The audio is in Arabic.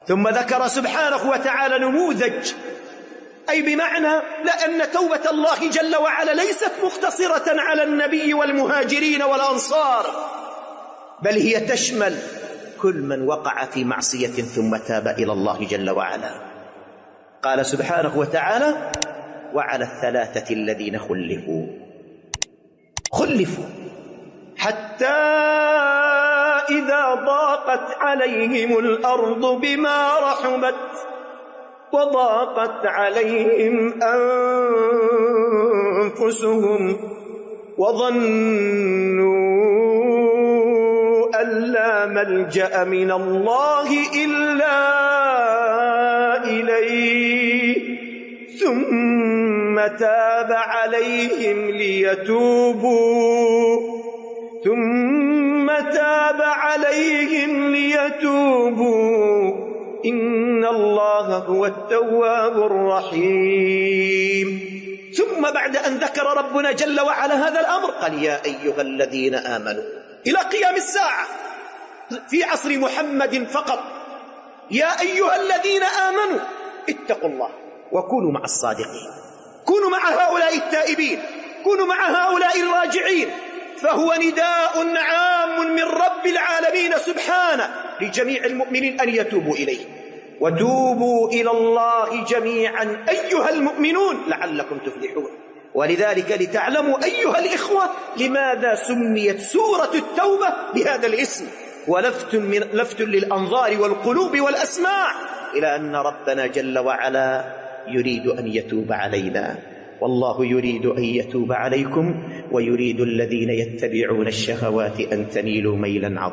ثم ذكر سبحانه وتعالى نموذج، أي بمعنى لأن توبة الله جل وعلا ليست مقتصرة على النبي والمهاجرين والأنصار، بل هي تشمل كل من وقع في معصية ثم تاب إلى الله جل وعلا. قال سبحانه وتعالى: وعلى الثلاثة الذين خلفوا حتى إذا ضاقت عليهم الأرض بما رحبت وضاقت عليهم أنفسهم وظنوا أن لا ملجأ من الله إلا إليه ثم تاب عليهم ليتوبوا إن الله هو التواب الرحيم. ثم بعد أن ذكر ربنا جل وعلا هذا الأمر قال: يا أيها الذين آمنوا، إلى قيام الساعة في عصر محمد فقط، يا أيها الذين آمنوا اتقوا الله وكونوا مع الصادقين، كونوا مع هؤلاء التائبين، كونوا مع هؤلاء الراجعين، فهو نداء عام من رب العالمين سبحانه لجميع المؤمنين أن يتوبوا إليه. وتوبوا إلى الله جميعا أيها المؤمنون لعلكم تفلحون. ولذلك لتعلموا أيها الإخوة لماذا سميت سورة التوبة بهذا الاسم، ولفت للأنظار والقلوب والأسماع إلى أن ربنا جل وعلا يريد أن يتوب علينا، والله يريد أن يتوب عليكم، ويريد الذين يتبعون الشهوات أن تميلوا ميلا عظيما.